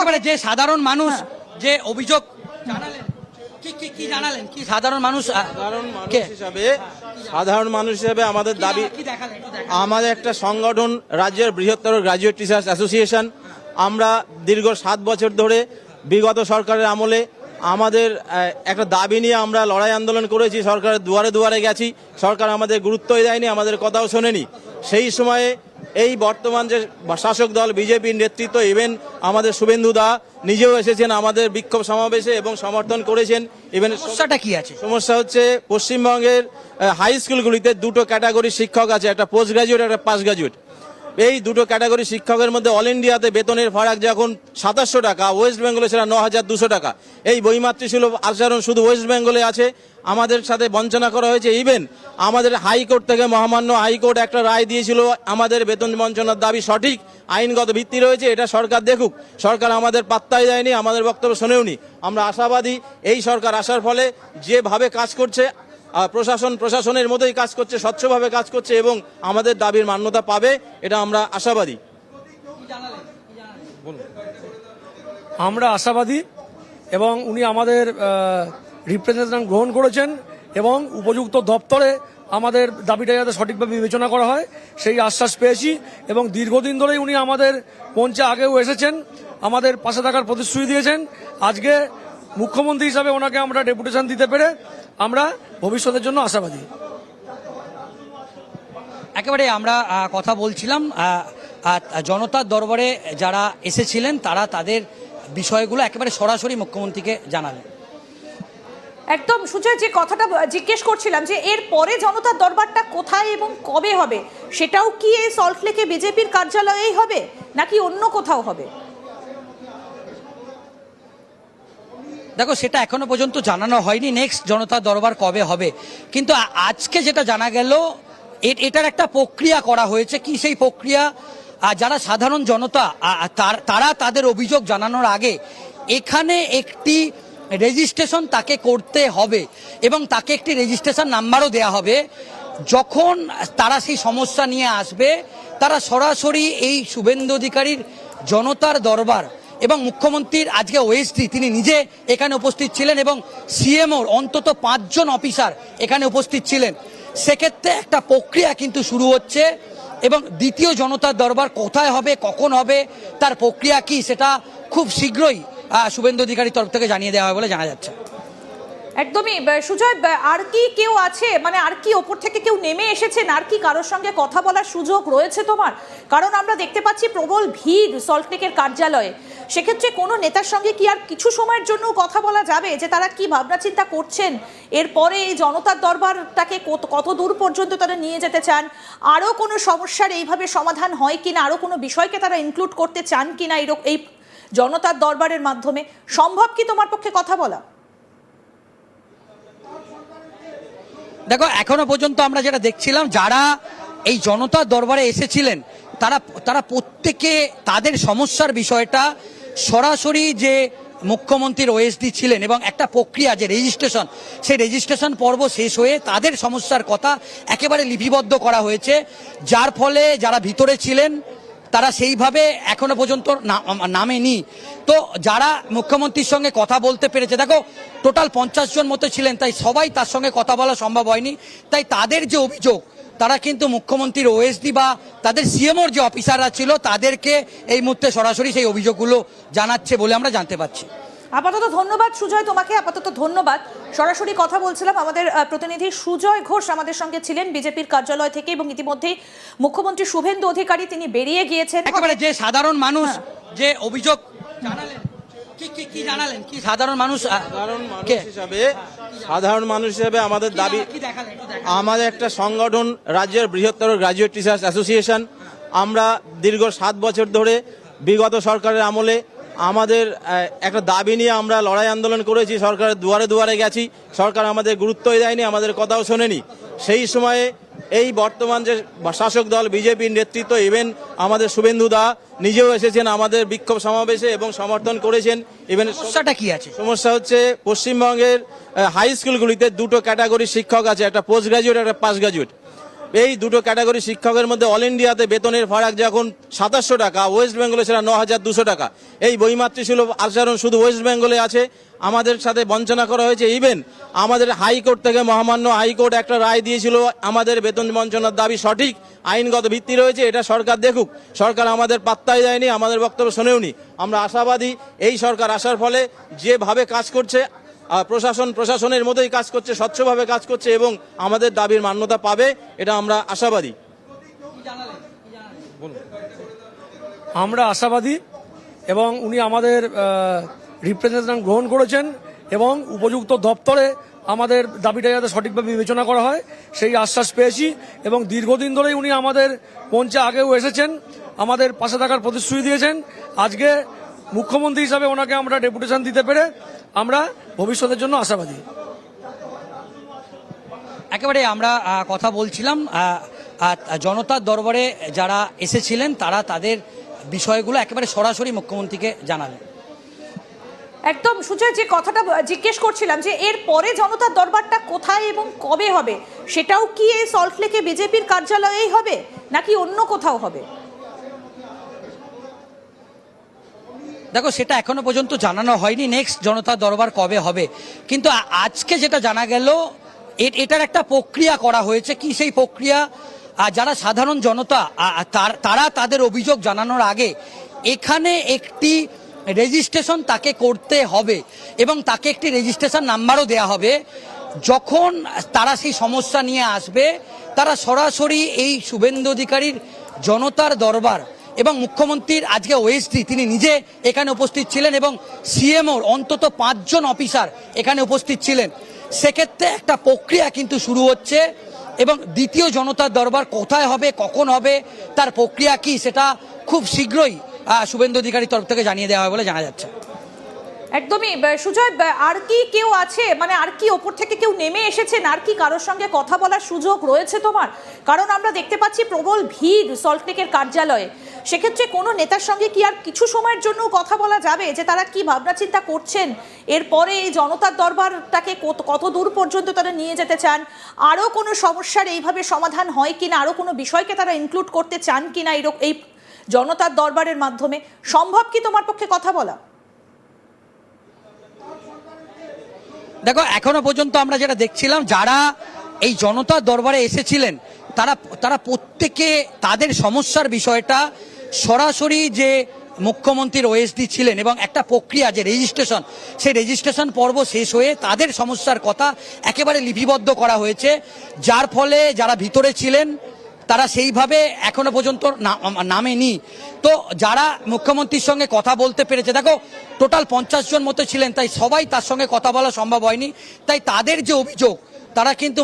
একেবারে যে সাধারণ মানুষ যে অভিযোগ জানালেন, কি জানালেন, কি সাধারণ মানুষ সাধারণ মানুষ হিসেবে আমাদের দাবি, আমাদের একটা সংগঠন রাজ্যের বৃহত্তর গ্রাজুয়েট টিচার্স অ্যাসোসিয়েশন। আমরা দীর্ঘ 7 বছর ধরে বিগত সরকারের আমলে আমাদের একটা দাবি নিয়ে আমরা লড়াই আন্দোলন করেছি, সরকারের দুয়ারে দুয়ারে গেছি, সরকার আমাদের গুরুত্বই দেয়নি, আমাদের কথাও শোনেনি। সেই সময়ে এই বর্তমান যে শাসক দল বিজেপির নেতৃত্ব, ইভেন আমাদের শুভেন্দু দা নিজেও এসেছেন আমাদের বিক্ষোভ সমাবেশে এবং সমর্থন করেছেন। ইভেন সমস্যাটা কি আছে? সমস্যা হচ্ছে পশ্চিমবঙ্গের হাই স্কুলগুলিতে দুটো ক্যাটাগরি শিক্ষক আছে, একটা পোস্ট গ্রাজুয়েট, একটা পাস গ্রাজুয়েট। এই দুটো ক্যাটাগরি শিক্ষকের মধ্যে অল ইন্ডিয়াতে বেতনের ফারাক যখন 2700 টাকা, ওয়েস্ট বেঙ্গলে সেটা 9200 টাকা। এই বৈমাতৃ সুলভ আচরণ শুধু ওয়েস্ট বেঙ্গলে আছে, আমাদের সাথে বঞ্চনা করা হয়েছে। ইভেন আমাদের হাইকোর্ট থেকে মহামান্য হাইকোর্ট একটা রায় দিয়েছিল, আমাদের বেতন বঞ্চনার দাবি সঠিক, আইনগত ভিত্তি রয়েছে, এটা সরকার দেখুক। সরকার আমাদের পাত্তাই দেয়নি, আমাদের বক্তব্য শোনেওনি। আমরা আশাবাদী এই সরকার আসার ফলে যেভাবে কাজ করছে, প্রশাসনের মতোই কাজ করছে, স্বচ্ছভাবে কাজ করছে এবং আমাদের দাবির মান্যতা পাবে, এটা আমরা আশাবাদী। আমরা আশাবাদী এবং উনি আমাদের রিপ্রেজেন্টেশন গ্রহণ করেছেন এবং উপযুক্ত দপ্তরে আমাদের দাবিটা যাতে সঠিকভাবে বিবেচনা করা হয় সেই আশ্বাস পেয়েছি। এবং দীর্ঘদিন ধরেই উনি আমাদের মঞ্চে আগেও এসেছেন, আমাদের পাশে থাকার প্রতিশ্রুতি দিয়েছেন। আজকে মুখ্যমন্ত্রী হিসাবে ওনাকে আমরা ডেপুটেশন দিতে পেরে আমরা ভবিষ্যতের জন্য আশাবাদী। একেবারে আমরা কথা বলছিলাম জনতার দরবারে যারা এসেছিলেন, তারা তাদের বিষয়গুলো একেবারে সরাসরি মুখ্যমন্ত্রীকে জানালেন। একদম সুজয়, যে কথাটা জিজ্ঞেস করছিলাম যে এর পরে জনতার দরবারটা কোথায় এবং কবে হবে, সেটাও কি এই সল্টলেকে বিজেপির কার্যালয়েই হবে নাকি অন্য কোথাও হবে? দেখো, সেটা এখনো পর্যন্ত জানানো হয়নি নেক্সট জনতার দরবার কবে হবে, কিন্তু আজকে যেটা জানা গেল এটার একটা প্রক্রিয়া করা হয়েছে। কি সেই প্রক্রিয়া? যারা সাধারণ জনতা তারা তাদের অভিযোগ জানানোর আগে এখানে একটি রেজিস্ট্রেশন তাকে করতে হবে এবং তাকে একটি রেজিস্ট্রেশন নাম্বারও দেয়া হবে। যখন তারা সেই সমস্যা নিয়ে আসবে, তারা সরাসরি এই শুভেন্দু অধিকারীর জনতার দরবার এবং মুখ্যমন্ত্রীর আজকে ওএসডি তিনি নিজে এখানে উপস্থিত ছিলেন এবং সিএমওর অন্তত 5 জন অফিসার এখানে উপস্থিত ছিলেন। সেক্ষেত্রে একটা প্রক্রিয়া কিন্তু শুরু হচ্ছে এবং দ্বিতীয় জনতার দরবার কোথায় হবে, কখন হবে, তার প্রক্রিয়া কি, সেটা খুব শীঘ্রই শুভেন্দু অধিকারীর তরফ থেকে জানিয়ে দেওয়া হবে বলে জানা যাচ্ছে। একদমই সুজয়, আর কি কেউ আছে, মানে আর কি ওপর থেকে কেউ নেমে এসেছেন, আর কি কারোর সঙ্গে কথা বলার সুযোগ রয়েছে তোমার? কারণ আমরা দেখতে পাচ্ছি প্রবল ভিড় সল্টলেকের কার্যালয়ে। সেক্ষেত্রে কোনো নেতার সঙ্গে কি আর কিছু সময়ের জন্য কথা বলা যাবে যে তারা কি ভাবনা চিন্তা করছেন, এরপরে এই জনতার দরবারটাকে কত দূর পর্যন্ত তারা নিয়ে যেতে চান, আরও কোনো সমস্যার এইভাবে সমাধান হয় কিনা, আরও কোনো বিষয়কে তারা ইনক্লুড করতে চান কিনা এই জনতার দরবারের মাধ্যমে? সম্ভব কি তোমার পক্ষে কথা বলা? দেখো, এখনো পর্যন্ত আমরা যেটা দেখছিলাম, যারা এই জনতার দরবারে এসেছিলেন তারা প্রত্যেকে তাদের সমস্যার বিষয়টা সরাসরি যে মুখ্যমন্ত্রীর ওএসডি ছিলেন এবং একটা প্রক্রিয়া যে রেজিস্ট্রেশন, সেই রেজিস্ট্রেশন পর্ব শেষ হয়ে তাদের সমস্যার কথা একেবারে লিপিবদ্ধ করা হয়েছে, যার ফলে যারা ভিতরে ছিলেন তারা সেইভাবে এখনো পর্যন্ত নামেনি। তো যারা মুখ্যমন্ত্রীর সঙ্গে কথা বলতে পেরেছে, দেখো টোটাল 50 জন মতো ছিলেন, তাই সবাই তার সঙ্গে কথা বলা সম্ভব হয়নি। তাই তাদের যে অভিযোগ, তারা কিন্তু মুখ্যমন্ত্রীর ওএসডি বা তাদের সিএমওর যে অফিসাররা ছিল তাদেরকে এই মুহূর্তে সরাসরি সেই অভিযোগগুলো জানাচ্ছে বলে আমরা জানতে পারছি। আপাতত ধন্যবাদ সুজয়, তোমাকে আপাতত ধন্যবাদ। সরাসরি কথা বলছিলাম, আমাদের প্রতিনিধি সুজয় ঘোষ আমাদের সঙ্গে ছিলেন বিজেপির কার্যালয় থেকে এবং ইতিমধ্যেই মুখ্যমন্ত্রী শুভেন্দু অধিকারী তিনি বেরিয়ে গিয়েছেন। একেবারে যে সাধারণ মানুষ যে অভিযোগ জানালেন, কি জানালেন, কি সাধারণ মানুষ সাধারণ মানুষ হিসেবে আমাদের দাবি, আমাদের একটা সংগঠন রাজ্যের বৃহত্তর গ্রাজুয়েট টিচার্স অ্যাসোসিয়েশন। আমরা দীর্ঘ 7 বছর ধরে বিগত সরকারের আমলে আমাদের একটা দাবি নিয়ে আমরা লড়াই আন্দোলন করেছি, সরকারের দুয়ারে দুয়ারে গেছি, সরকার আমাদের গুরুত্বই দেয়নি, আমাদের কথাও শোনেনি। সেই সময়ে এই বর্তমান যে শাসক দল বিজেপির নেতৃত্ব, ইভেন আমাদের শুভেন্দু দা নিজেও এসেছেন আমাদের বিক্ষোভ সমাবেশে এবং সমর্থন করেছেন। ইভেন সমস্যাটা কি আছে? সমস্যা হচ্ছে পশ্চিমবঙ্গের হাই স্কুলগুলিতে দুটো ক্যাটাগরি শিক্ষক আছে, একটা পোস্ট গ্রাজুয়েট, একটা পাস গ্রাজুয়েট। এই দুটো ক্যাটাগরি শিক্ষকের মধ্যে অল ইন্ডিয়াতে বেতনের ফারাক যখন 2700 টাকা, ওয়েস্ট বেঙ্গলে সেটা 9200 টাকা। এই বৈমাতৃ সুলভ আচরণ শুধু ওয়েস্ট বেঙ্গলে আছে, আমাদের সাথে বঞ্চনা করা হয়েছে। ইভেন আমাদের হাইকোর্ট থেকে মহামান্য হাইকোর্ট একটা রায় দিয়েছিল, আমাদের বেতন বঞ্চনার দাবি সঠিক, আইনগত ভিত্তি রয়েছে, এটা সরকার দেখুক। সরকার আমাদের পাত্তাই দেয়নি, আমাদের বক্তব্য শোনেওনি। আমরা আশাবাদী এই সরকার আসার ফলে যেভাবে কাজ করছে, প্রশাসনের মতোই কাজ করছে, স্বচ্ছভাবে কাজ করছে এবং আমাদের দাবির মান্যতা পাবে, এটা আমরা আশাবাদী। আমরা আশাবাদী এবং উনি আমাদের রিপ্রেজেন্টেশন গ্রহণ করেছেন এবং উপযুক্ত দপ্তরে আমাদের দাবিটা যাতে সঠিকভাবে বিবেচনা করা হয় সেই আশ্বাস পেয়েছি। এবং দীর্ঘদিন ধরেই উনি আমাদের মঞ্চে আগেও এসেছেন, আমাদের পাশে থাকার প্রতিশ্রুতি দিয়েছেন। আজকে মুখ্যমন্ত্রী হিসাবে ওনাকে আমরা ডেপুটেশন দিতে পেরে আমরা ভবিষ্যতের জন্য আশাবাদী। একেবারে আমরা কথা বলছিলাম জনতার দরবারে যারা এসেছিলেন তারা তাদের বিষয়গুলো একেবারে সরাসরি মুখ্যমন্ত্রীকে জানালেন। একদম সুজয়, যে কথাটা জিজ্ঞেস করছিলাম যে এর পরে জনতার দরবারটা কোথায় এবং কবে হবে, সেটাও কি এই সল্টলেকে বিজেপির কার্যালয়েই হবে নাকি অন্য কোথাও হবে? দেখো সেটা এখনো পর্যন্ত জানানো হয়নি নেক্সট জনতা দরবার কবে হবে, কিন্তু আজকে যেটা জানা গেল এটার একটা প্রক্রিয়া করা হয়েছে। কি সেই প্রক্রিয়া? যারা সাধারণ জনতা তারা তাদের অভিযোগ জানানোর আগে এখানে একটি রেজিস্ট্রেশন তাকে করতে হবে এবং তাকে একটি রেজিস্ট্রেশন নাম্বারও দেয়া হবে। যখন তারা সেই সমস্যা নিয়ে আসবে তারা সরাসরি এই শুভেন্দু অধিকারীর জনতার দরবার এবং মুখ্যমন্ত্রীর আজকে ওএসডি তিনি নিজে এখানে উপস্থিত ছিলেন এবং সিএমওর অন্তত 5 জন অফিসার এখানে উপস্থিত ছিলেন। সেক্ষেত্রে একটা প্রক্রিয়া কিন্তু শুরু হচ্ছে এবং দ্বিতীয় জনতার দরবার কোথায় হবে, কখন হবে, তার প্রক্রিয়া কি, সেটা খুব শীঘ্রই শুভেন্দু অধিকারীর তরফ থেকে জানিয়ে দেওয়া হবে বলে জানা যাচ্ছে। একদমই সুজয়, আর কি কেউ আছে, মানে আর কি ওপর থেকে কেউ নেমে এসেছেন, আর কি কারোর সঙ্গে কথা বলার সুযোগ রয়েছে তোমার? কারণ আমরা দেখতে পাচ্ছি প্রবল ভিড় সল্টলেকের কার্যালয়ে। সেক্ষেত্রে কোনো নেতার সঙ্গে কি আর কিছু সময়ের জন্য কথা বলা যাবে যে তারা কি ভাবনা চিন্তা করছেন, এরপরে এই জনতার দরবারটাকে কত দূর পর্যন্ত তারা নিয়ে যেতে চান, আরও কোনো সমস্যার এইভাবে সমাধান হয় কিনা, আরও কোনো বিষয়কে তারা ইনক্লুড করতে চান কিনা এই জনতার দরবারের মাধ্যমে? সম্ভব কি তোমার পক্ষে কথা বলা? দেখো এখনো পর্যন্ত আমরা যেটা দেখছিলাম, যারা এই জনতার দরবারে এসেছিলেন তারা প্রত্যেকে তাদের সমস্যার বিষয়টা সরাসরি যে মুখ্যমন্ত্রীর ওএসডি ছিলেন এবং একটা প্রক্রিয়া যে রেজিস্ট্রেশন, সেই রেজিস্ট্রেশন পর্ব শেষ হয়ে তাদের সমস্যার কথা একেবারে লিপিবদ্ধ করা হয়েছে, যার ফলে যারা ভিতরে ছিলেন তারা সেইভাবে এখনো পর্যন্ত নামেনি। তো যারা মুখ্যমন্ত্রীর সঙ্গে কথা বলতে পেরেছে, দেখো টোটাল 50 জন মতো ছিলেন, তাই সবাই তার সঙ্গে কথা বলা সম্ভব হয়নি। তাই তাদের যে অভিযোগ তারা কিন্তু